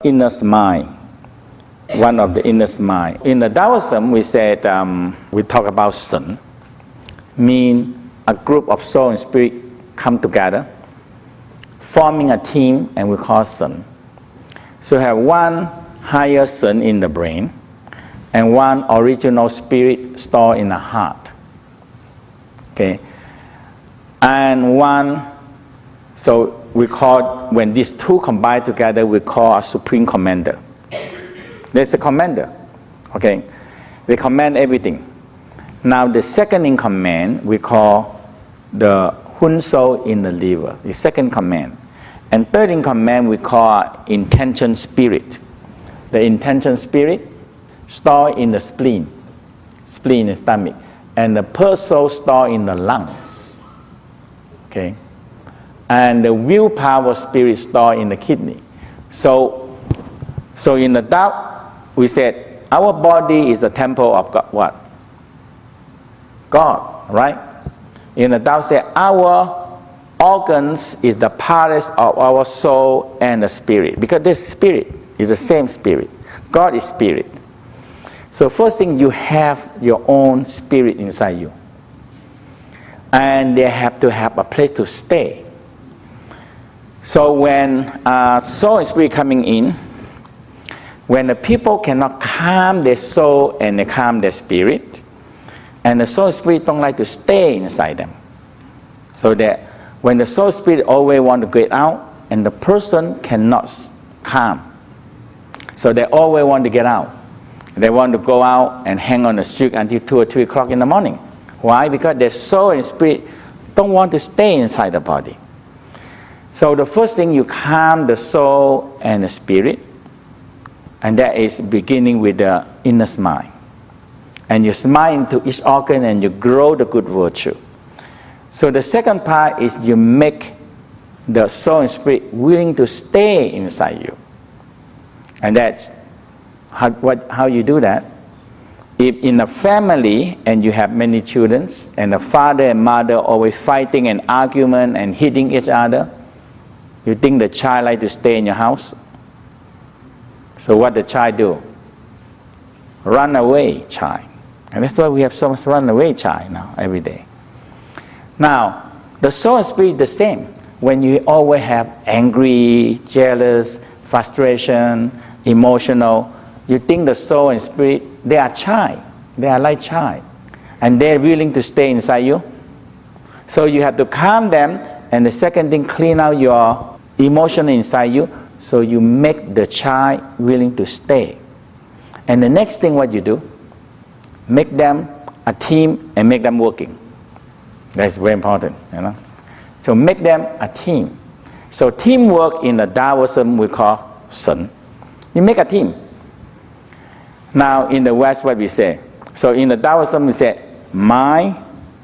inner mind. One of the inner mind. In the Taoism, we said, we talk about Shen, mean a group of soul and spirit come together, forming a team, and we call Shen. So we have one higher Shen in the brain, and one original spirit stored in the heart. Okay, and one. So we call, when these two combine together, we call a supreme commander. There's a commander, okay? They command everything. Now the second in command, we call the Hun soul in the liver, the second command. And third in command, we call intention spirit. The intention spirit stored in the spleen and stomach. And the pearl soul stored in the lungs, okay? And the willpower spirit stored in the kidney. So in the Tao, we said our body is the temple of God. What? God, right? In the Tao, said our organs is the palace of our soul and the spirit, because this spirit is the same spirit. God is spirit. So first thing, you have your own spirit inside you, and they have to have a place to stay. So when soul and spirit coming in, when the people cannot calm their soul and they calm their spirit, and the soul and spirit don't like to stay inside them, so that when the soul and spirit always want to get out, and the person cannot calm, so they always want to get out. They want to go out and hang on the street until 2 or 3 o'clock in the morning. Why? Because their soul and spirit don't want to stay inside the body. So the first thing, you calm the soul and the spirit, and that is beginning with the inner mind. And you smile into each organ and you grow the good virtue. So the second part is you make the soul and spirit willing to stay inside you. And that's how you do that. If in a family and you have many children, and the father and mother always fighting and arguing and hitting each other, you think the child like to stay in your house? So what the child do? Run away child. And that's why we have so much runaway child now, every day. Now, the soul and spirit the same. When you always have angry, jealous, frustration, emotional, you think the soul and spirit, they are child. They are like child. And they're willing to stay inside you. So you have to calm them, and the second thing, clean out your emotion inside you, so you make the child willing to stay. And the next thing what you do, make them a team and make them working. That's very important, you know. So make them a team. So teamwork in the Taoism we call Shen. You make a team. Now in the West what we say? So in the Taoism we say mind,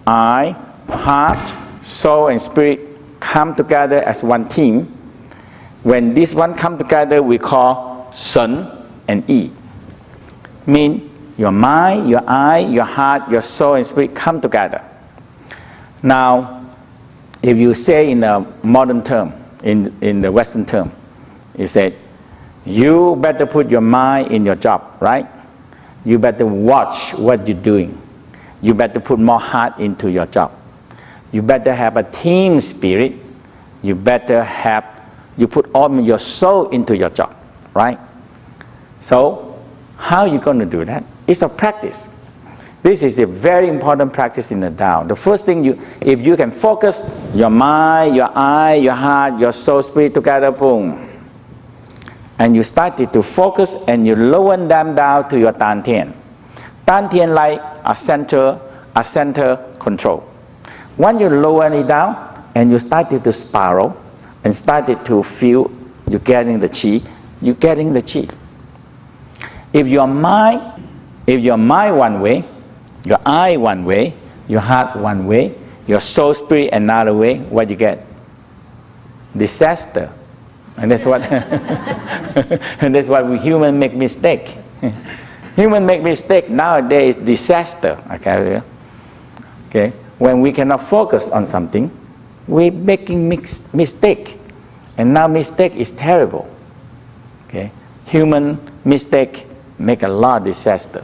eye, heart, soul and spirit come together as one team. When this one come together, we call Shen and Yi. Mean your mind, your eye, your heart, your soul and spirit come together. Now, if you say in a modern term, in the Western term, you say, you better put your mind in your job, right? You better watch what you're doing. You better put more heart into your job. You better have a team spirit. You better have, you put all your soul into your job, right? So, how are you going to do that? It's a practice. This is a very important practice in the Tao. The first thing, if you can focus your mind, your eye, your heart, your soul, spirit together, boom. And you started to focus and you lower them down to your Dantian. Dantian like a center control. When you lower it down and you started to spiral and started to feel you're getting the chi, you're getting the chi. If your mind one way, your eye one way, your heart one way, your soul spirit another way, what you get? Disaster. And that's what and that's why we human make mistake. Human make mistake nowadays, disaster. Okay. When we cannot focus on something, we're making mistake. And now mistake is terrible. Okay. Human mistake make a lot of disaster.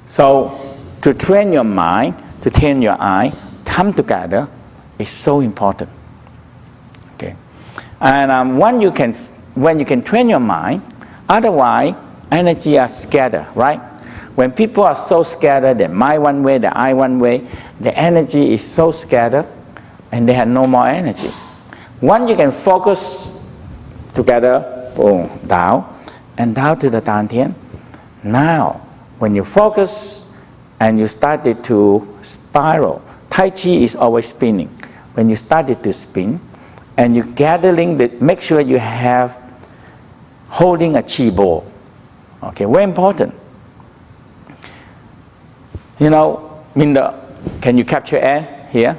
So to train your mind, to train your eye, come together is so important. Okay, and when you can train your mind, otherwise energy are scattered, right? When people are so scattered, their mind one way, their eye one way, the energy is so scattered, and they have no more energy. Once you can focus together, boom, down, and down to the Dantian. Now, when you focus and you started to spiral, Tai Chi is always spinning. When you started to spin, and you're gathering, make sure you have holding a Chi ball. Okay, very important. You know, can you capture air here?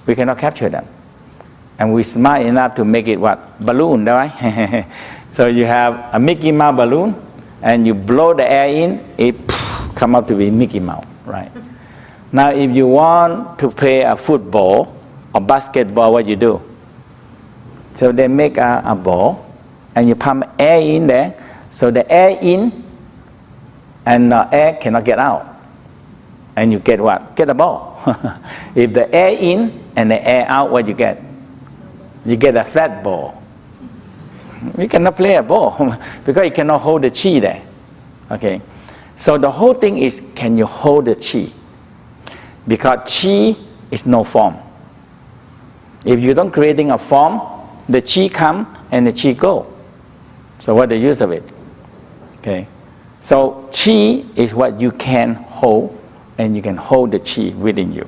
We cannot capture them. And we're smart enough to make it what? Balloon, right? So you have a Mickey Mouse balloon, and you blow the air in, it come up to be Mickey Mouse, right? Now if you want to play a football or basketball, what you do? So they make a ball, and you pump air in there, so the air in, and air cannot get out. And you get what? Get a ball. If the air in and the air out, what you get? You get a flat ball. You cannot play a ball because you cannot hold the chi there. Okay, so the whole thing is, can you hold the chi? Because chi is no form. If you don't creating a form, the chi come and the chi go. So what's the use of it? Okay, so chi is what you can hold, and you can hold the chi within you.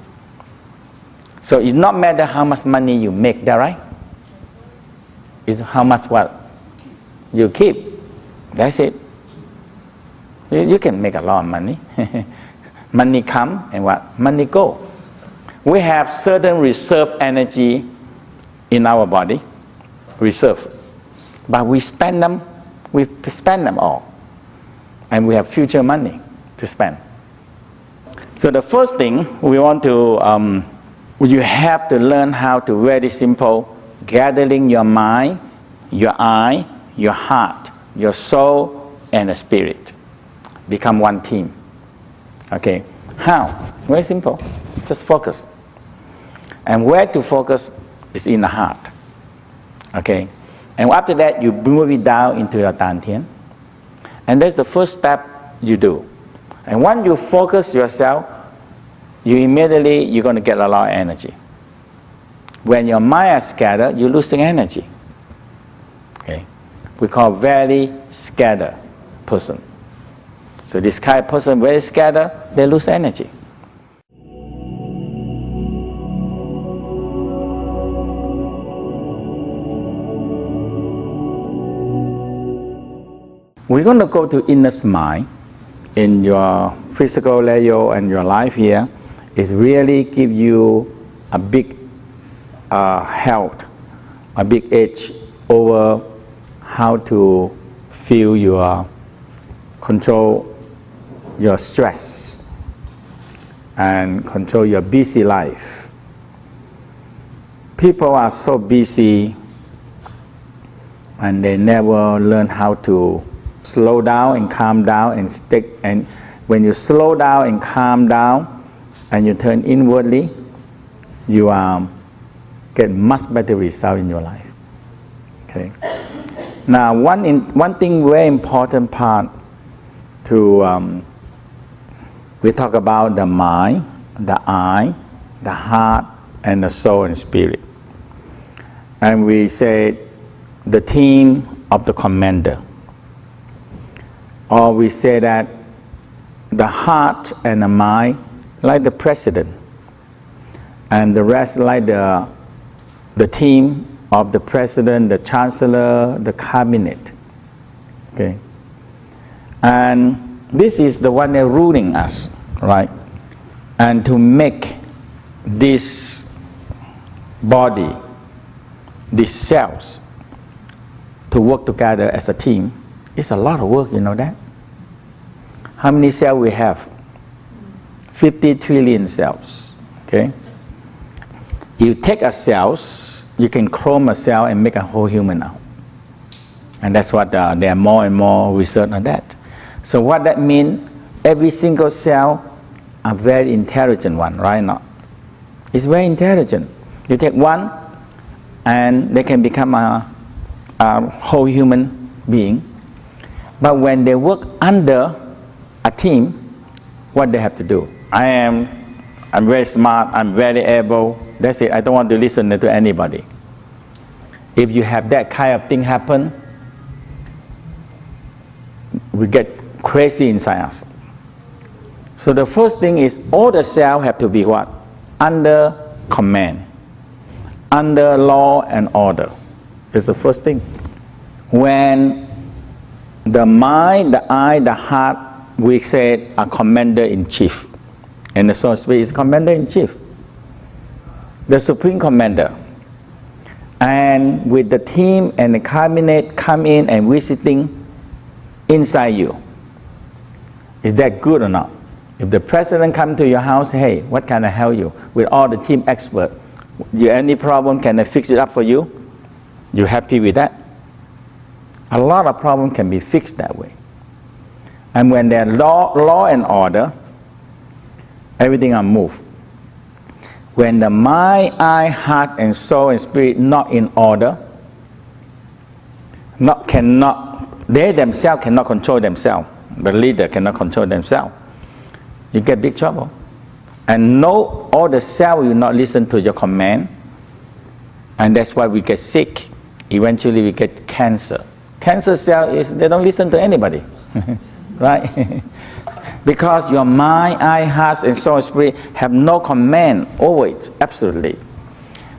So it's not matter how much money you make, that right? It's how much what you keep. That's it. You can make a lot of money. Money come and what? Money go. We have certain reserve energy in our body, reserve, but we spend them all, and we have future money to spend. So the first thing we want to, you have to learn how to, very simple, gathering your mind, your eye, your heart, your soul, and the spirit. Become one team. Okay, how? Very simple, just focus. And where to focus is in the heart. Okay, and after that you move it down into your Dantian. And that's the first step you do. And once you focus yourself, you're going to get a lot of energy. When your mind is scattered, you're losing energy. Okay, we call very scattered person. So this kind of person, very scattered, they lose energy. We're going to go to inner mind in your physical layer and your life here. It really give you a big help, a big edge over how to feel your control your stress and control your busy life. People are so busy and they never learn how to slow down and calm down and stick. And when you slow down and calm down and you turn inwardly, you get much better result in your life. Okay. Now, one thing very important part to we talk about the mind, the eye, the heart, and the soul and spirit. And we say the team of the commander. Or we say that the heart and the mind like the president, and the rest like the team of the president, the chancellor, the cabinet. Okay, and this is the one that ruling us, right? And to make this body, these cells, to work together as a team, it's a lot of work, you know that? How many cells we have? 50 trillion cells, okay? You take a cells, you can clone a cell and make a whole human out. And that's what there are more and more research on that. So what that means, every single cell are very intelligent one, right now. It's very intelligent. You take one and they can become a whole human being. But when they work under a team, what they have to do? I'm very smart, I'm very able, that's it, I don't want to listen to anybody. If you have that kind of thing happen, we get crazy inside us. So the first thing is all the cells have to be what? Under command, under law and order. It's the first thing. When the mind, the eye, the heart, we say a commander-in-chief. And the soul spirit is commander-in-chief, the supreme commander. And with the team and the cabinet come in and visiting inside you, is that good or not? If the president come to your house, hey, what can I help you? With all the team expert, you any problem, can I fix it up for you? You happy with that? A lot of problems can be fixed that way. And when there's law and order, everything will move. When the mind, eye, heart, and soul and spirit not in order, they themselves cannot control themselves. The leader cannot control themselves. You get big trouble. And no, all the cells will not listen to your command. And that's why we get sick. Eventually we get cancer. Cancer cells, they don't listen to anybody. Right? Because your mind, eye, heart, and soul, spirit have no command over it, absolutely.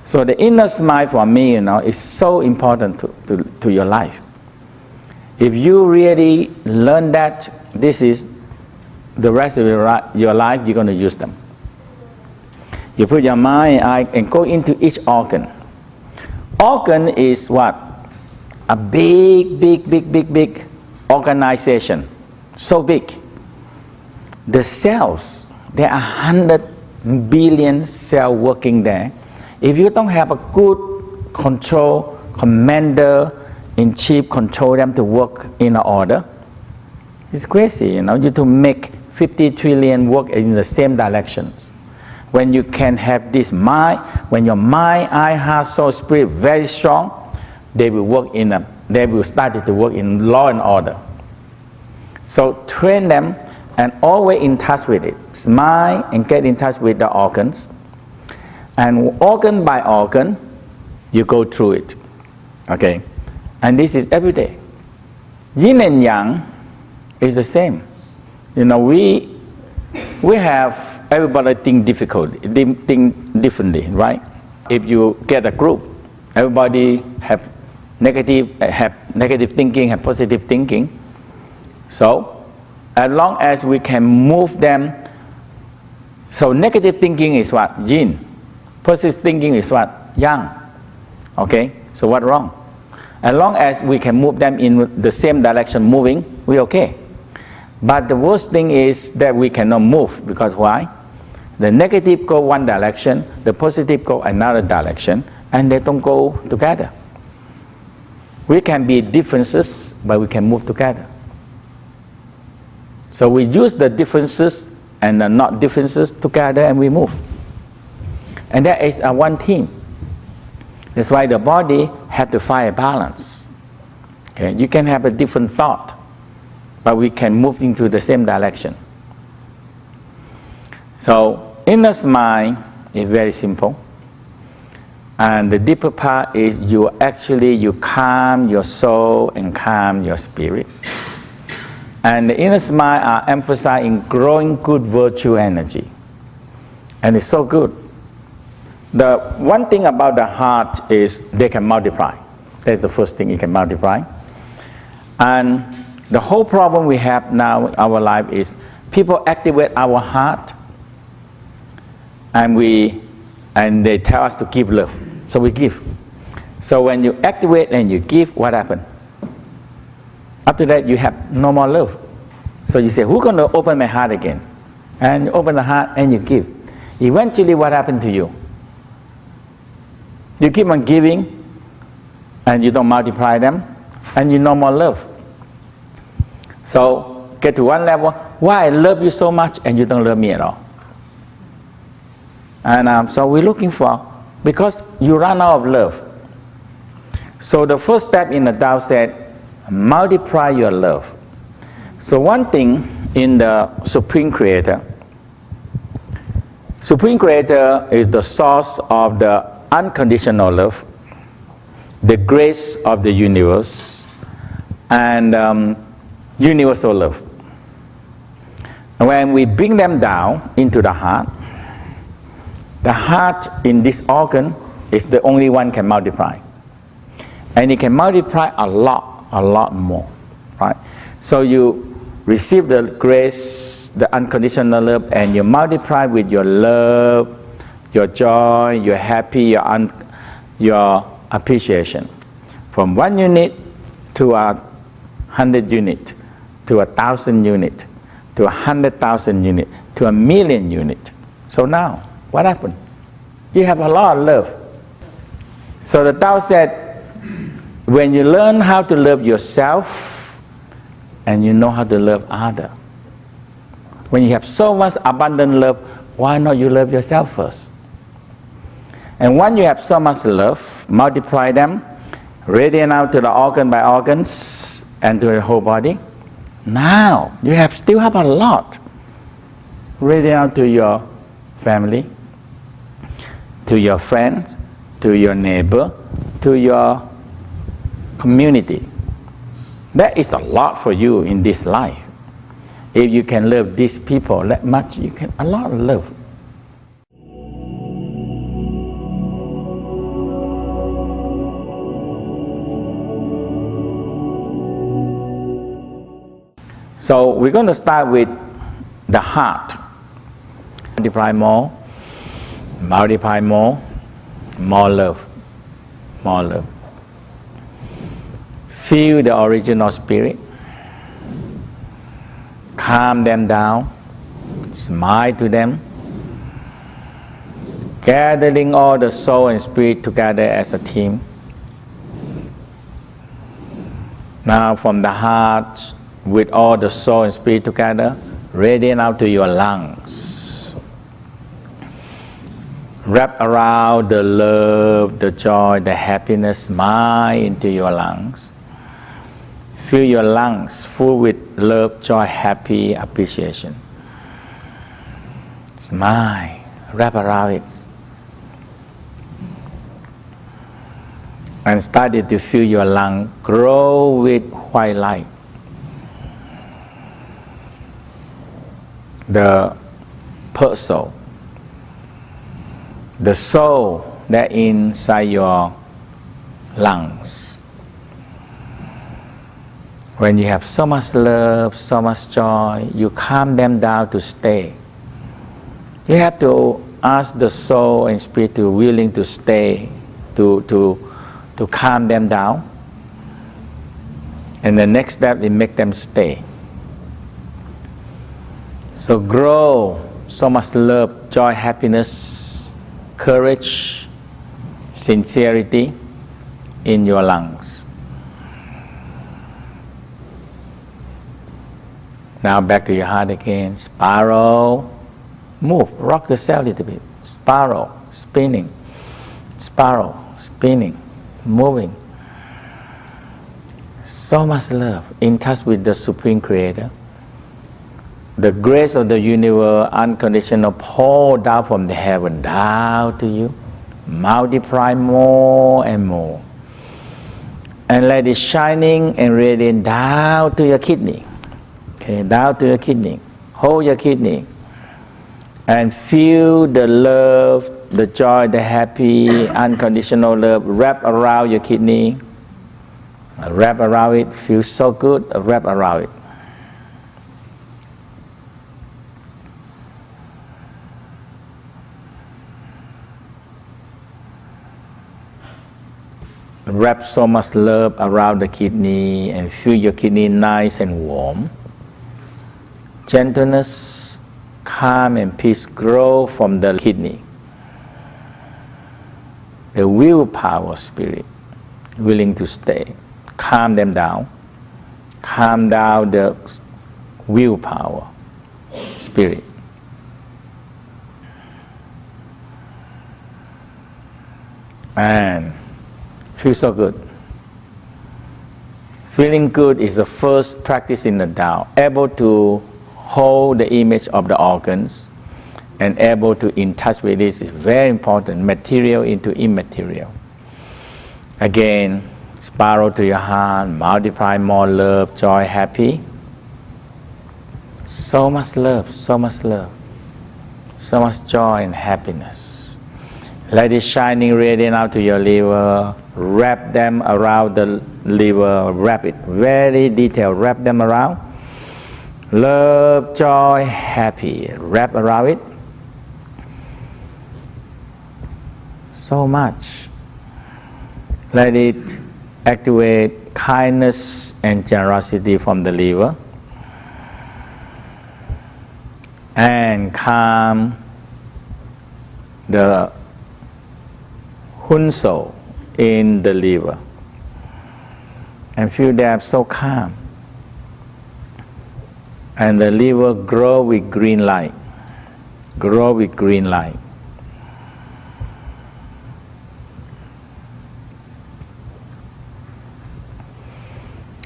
So the inner mind for me, is so important to your life. If you really learn that, this is the rest of your life, you're going to use them. You put your mind, eye, and go into each organ. Organ is what? A big organization. So big. The cells, there are 100 billion cells working there. If you don't have a good control, commander-in-chief control them to work in order, it's crazy, you to make 50 trillion work in the same directions. When you can have this mind, when your mind, eye, heart, soul, spirit very strong, they will start to work in law and order. So train them and always in touch with it. Smile and get in touch with the organs. And organ by organ, you go through it. Okay? And this is every day. Yin and yang is the same. We have everybody think differently, right? If you get a group, everybody have negative thinking, have positive thinking. So as long as we can move them, so negative thinking is what? Yin. Positive thinking is what? Yang. Okay? So what's wrong? As long as we can move them in the same direction moving, we're okay. But the worst thing is that we cannot move, because why? The negative go one direction, the positive go another direction, and they don't go together. We can be differences, but we can move together. So we use the differences and the not differences together, and we move. And that is a one team. That's why the body has to find a balance. Okay? You can have a different thought, but we can move into the same direction. So inner mind is very simple. And the deeper part is you calm your soul and calm your spirit. And the inner mind are emphasizing growing good virtue energy. And it's so good. The one thing about the heart is they can multiply. That's the first thing, it can multiply. And the whole problem we have now in our life is people activate our heart, and they tell us to give love. So we give. So when you activate and you give, what happens? After that, you have no more love. So you say, who's going to open my heart again? And you open the heart and you give. Eventually, what happened to you? You keep on giving and you don't multiply them. and you no more love. So get to one level, why I love you so much and you don't love me at all? And so we're looking for, because you run out of love. So the first step in the Tao said, multiply your love. So one thing in the Supreme Creator is the source of the unconditional love, the grace of the universe, and universal love. When we bring them down into the heart in this organ is the only one can multiply. And it can multiply a lot more, right? So you receive the grace, the unconditional love, and you multiply with your love, your joy, your happy, your appreciation. From 1 unit to 100 unit, to 1,000 unit, to 100,000 unit, to 1,000,000 unit. So now, what happened? You have a lot of love. So the Tao said, when you learn how to love yourself, and you know how to love others, when you have so much abundant love, why not you love yourself first? And when you have so much love, multiply them, radiate out to the organ by organs, and to the whole body. Now, you still have a lot. Radiate out to your family, to your friends, to your neighbor, to your community. That is a lot for you in this life. If you can love these people that much, you can a lot of love. So we're going to start with the heart. Multiply more, more love, more love. Feel the original spirit. Calm them down. Smile to them. Gathering all the soul and spirit together as a team. Now from the heart, with all the soul and spirit together, radiate out to your lungs. Wrap around the love, the joy, the happiness, smile into your lungs. Fill your lungs full with love, joy, happy, appreciation. Smile, wrap around it. And start to feel your lung grow with white light. The person, the soul that inside your lungs. When you have so much love, so much joy, you calm them down to stay. You have to ask the soul and spirit to willing to stay, to calm them down. And the next step is make them stay. So grow so much love, joy, happiness, courage, sincerity in your lungs. Now back to your heart again. Spiral. Move. Rock yourself a little bit. Spiral. Spinning. Spiral. Spinning. Moving. So much love. In touch with the Supreme Creator. The grace of the universe, unconditional, pour down from the heaven, down to you. Multiply more and more. And let it shining and radiant down to your kidney. Okay, down to your kidney. Hold your kidney. And feel the love, the joy, the happy, unconditional love wrap around your kidney. Wrap around it. Feels so good. Wrap around it. Wrap so much love around the kidney and feel your kidney nice and warm. Gentleness, calm and peace grow from the kidney. The willpower spirit, willing to stay, calm them down. Calm down the willpower, spirit. And feel so good. Feeling good is the first practice in the Tao. Able to hold the image of the organs and able to in touch with this is very important. Material into immaterial. Again, spiral to your heart, multiply more love, joy, happy. So much love, so much love, so much joy and happiness. Let it shining radiant out to your liver. Wrap them around the liver. Wrap it very detailed. Wrap them around. Love, joy, happy. Wrap around it. So much. Let it activate kindness and generosity from the liver. And calm the hunso in the liver. And feel them so calm. And the liver grow with green light. Grow with green light.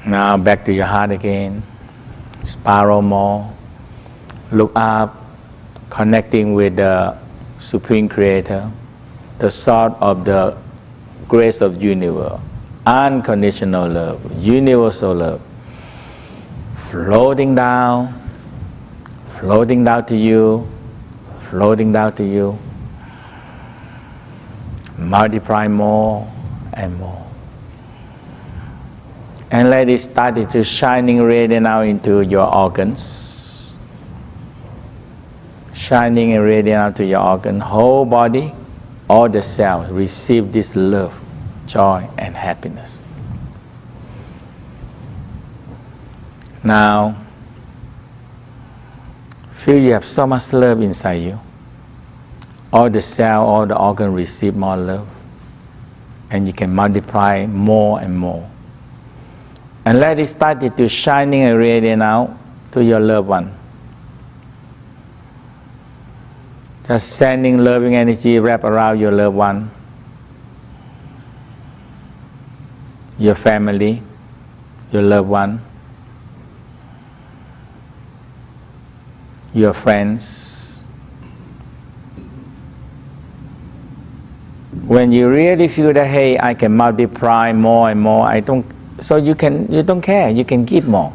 Now back to your heart again. Spiral more. Look up, connecting with the Supreme Creator, the source of the grace of universe, unconditional love, universal love, floating down to you, floating down to you, multiply more and more. And let it start to shining radiant out into your organs. Shining and radiant out to your organ, whole body, all the cells receive this love, joy and happiness. Now, feel you have so much love inside you. All the cell, all the organ receive more love. And you can multiply more and more. And let it start to shining and radiant out to your loved one. Just sending loving energy wrap around your loved one, your family, your loved one, your friends. When you really feel that, hey, I can multiply more and more, you don't care, you can give more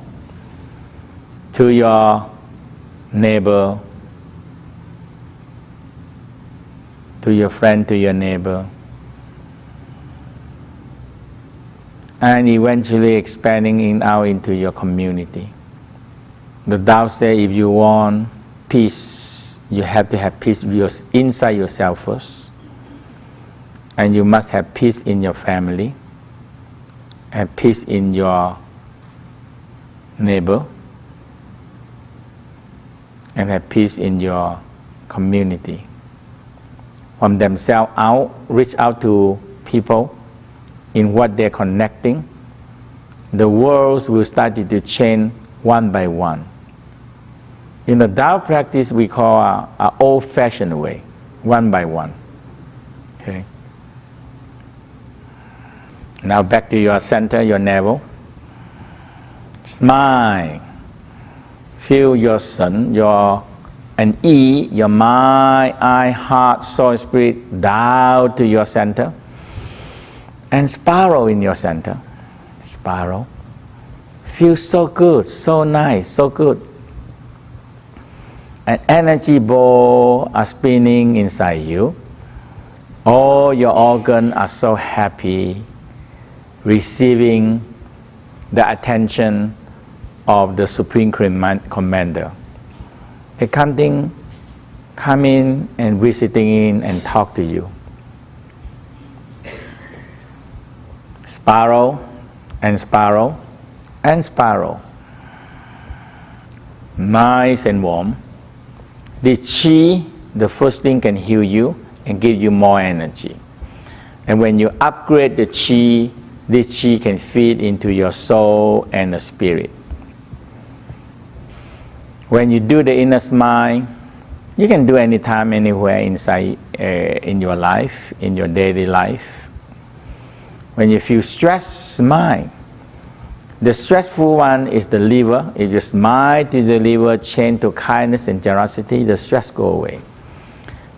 to your neighbor, to your friend, to your neighbor, and eventually expanding out into your community. The Tao says if you want peace, you have to have peace inside yourself first, and you must have peace in your family, have peace in your neighbor, and have peace in your community. From themselves out, reach out to people in what they're connecting. The worlds will start to change one by one. In the Tao practice, we call an old-fashioned way, one by one. Okay. Now back to your center, your navel. Smile. Feel your sun, and your mind, eye, heart, soul, spirit down to your center. And spiral in your center. Spiral. Feel so good, so nice, so good. An energy ball are spinning inside you. All your organs are so happy, receiving the attention of the Supreme Commander. They come in and visiting in and talk to you. Spiral and spiral and spiral. Nice and warm. The Chi, the first thing, can heal you and give you more energy. And when you upgrade the Chi, This chi can feed into your soul and the spirit. When you do the inner smile, you can do anytime, anywhere inside in your life, in your daily life. When you feel stress, smile. The stressful one is the liver. If you smile to the liver, change to kindness and generosity, the stress go away.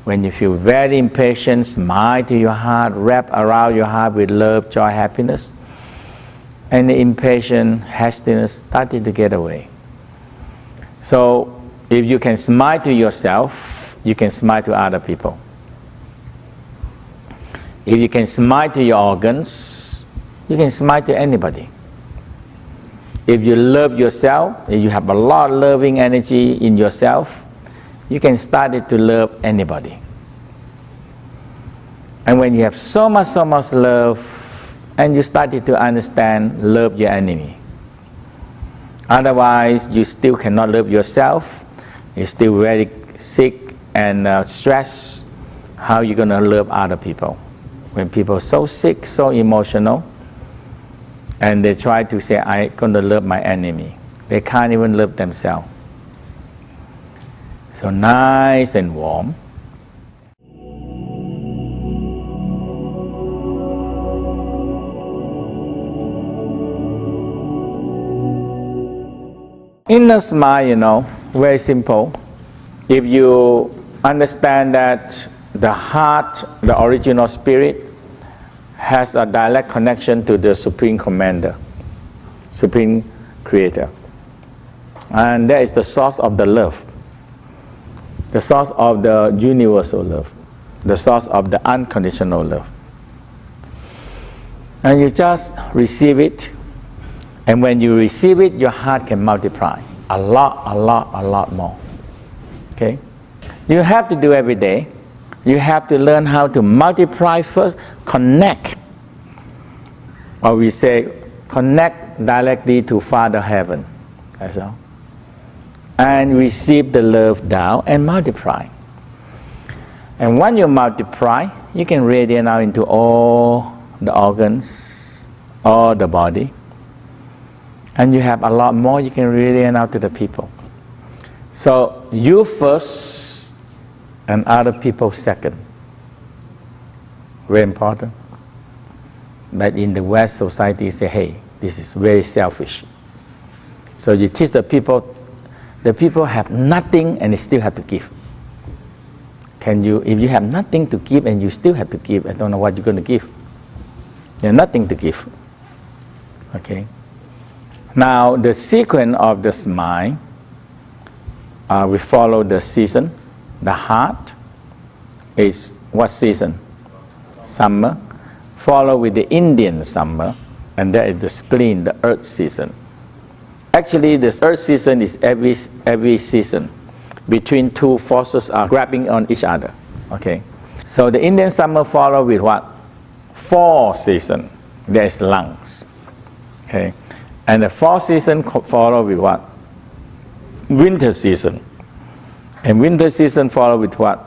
When you feel very impatient, smile to your heart, wrap around your heart with love, joy, happiness, and the impatient, hastiness started to get away. So if you can smile to yourself, you can smile to other people. If you can smile to your organs, you can smile to anybody. If you love yourself, if you have a lot of loving energy in yourself, you can start to love anybody. And when you have so much love, and you started to understand, love your enemy. Otherwise, you still cannot love yourself. You're still very sick and stressed. How are you going to love other people? When people are so sick, so emotional, and they try to say, I'm going to love my enemy. They can't even love themselves. So nice and warm. Inner smile, very simple. If you understand that the heart, the original spirit, has a direct connection to the Supreme Commander, Supreme Creator. And that is the source of the love, the source of the universal love, the source of the unconditional love. And you just receive it. And when you receive it, your heart can multiply a lot more. Okay? You have to do every day. You have to learn how to multiply first, connect. Or we say, connect directly to Father Heaven. That's all. And receive the love down and multiply. And when you multiply, you can radiate out into all the organs, all the body. And you have a lot more you can radiate out to the people. So you first and other people second. Very important. But in the West society, say, hey, this is very selfish. So you teach the people have nothing and they still have to give. If you have nothing to give and you still have to give, I don't know what you're going to give. You have nothing to give. Okay? Now, the sequence of the smile, we follow the season. The heart is what season? Summer. Follow with the Indian summer, and that is the spleen, the earth season. Actually, the earth season is every season. Between two forces are grabbing on each other. Okay. So the Indian summer follow with what? Fall season. There is lungs. Okay. And the fall season follow with what? Winter season. And winter season follow with what?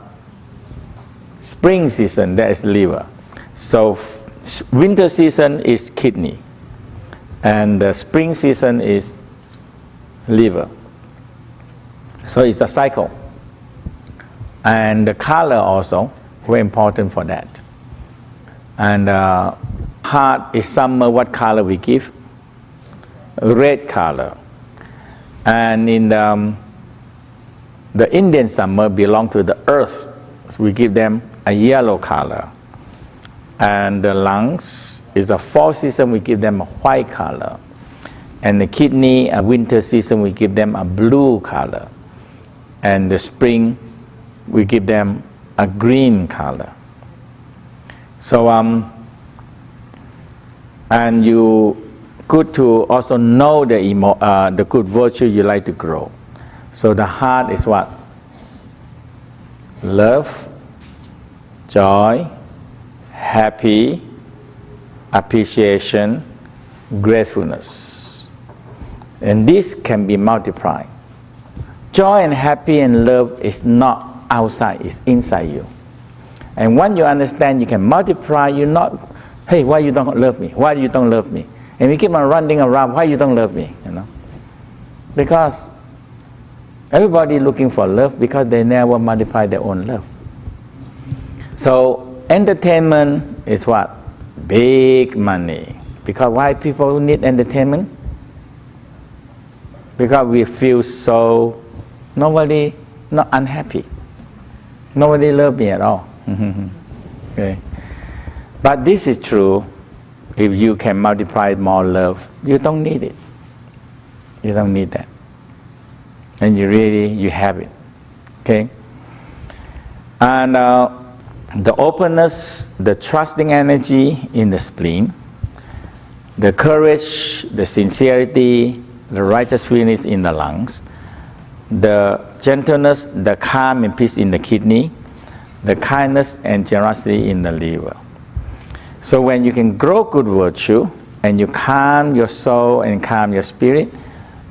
Spring season, that is liver. So winter season is kidney. And the spring season is liver. So it's a cycle. And the color also, very important for that. And heart is summer, what color we give? Red color. And in the Indian summer belong to the earth. So we give them a yellow color. And the lungs is the fall season, we give them a white color. And the kidney, a winter season, we give them a blue color. And the spring, we give them a green color. So, and you good to also know the good virtue you like to grow. So the heart is what? Love, joy, happy, appreciation, gratefulness. And this can be multiplied. Joy and happy and love is not outside, it's inside you. And when you understand you can multiply, you not Hey, why you don't love me? Why you don't love me? And we keep on running around, why you don't love me? Because everybody looking for love because they never multiply their own love. So entertainment is what? Big money. Because why people need entertainment? Because we feel so, nobody, not unhappy. Nobody love me at all. Okay. But this is true. If you can multiply more love, you don't need it. You don't need that. And you have it. Okay? And the openness, the trusting energy in the spleen, the courage, the sincerity, the righteous feelings in the lungs, the gentleness, the calm and peace in the kidney, the kindness and generosity in the liver. So when you can grow good virtue and you calm your soul and calm your spirit,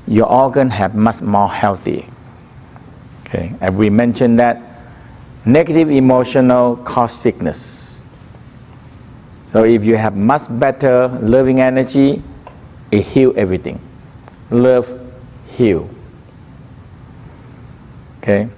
your organ have much more healthy. Okay, and we mentioned that negative emotional cause sickness. So if you have much better loving energy, it heals everything. Love heal. Okay.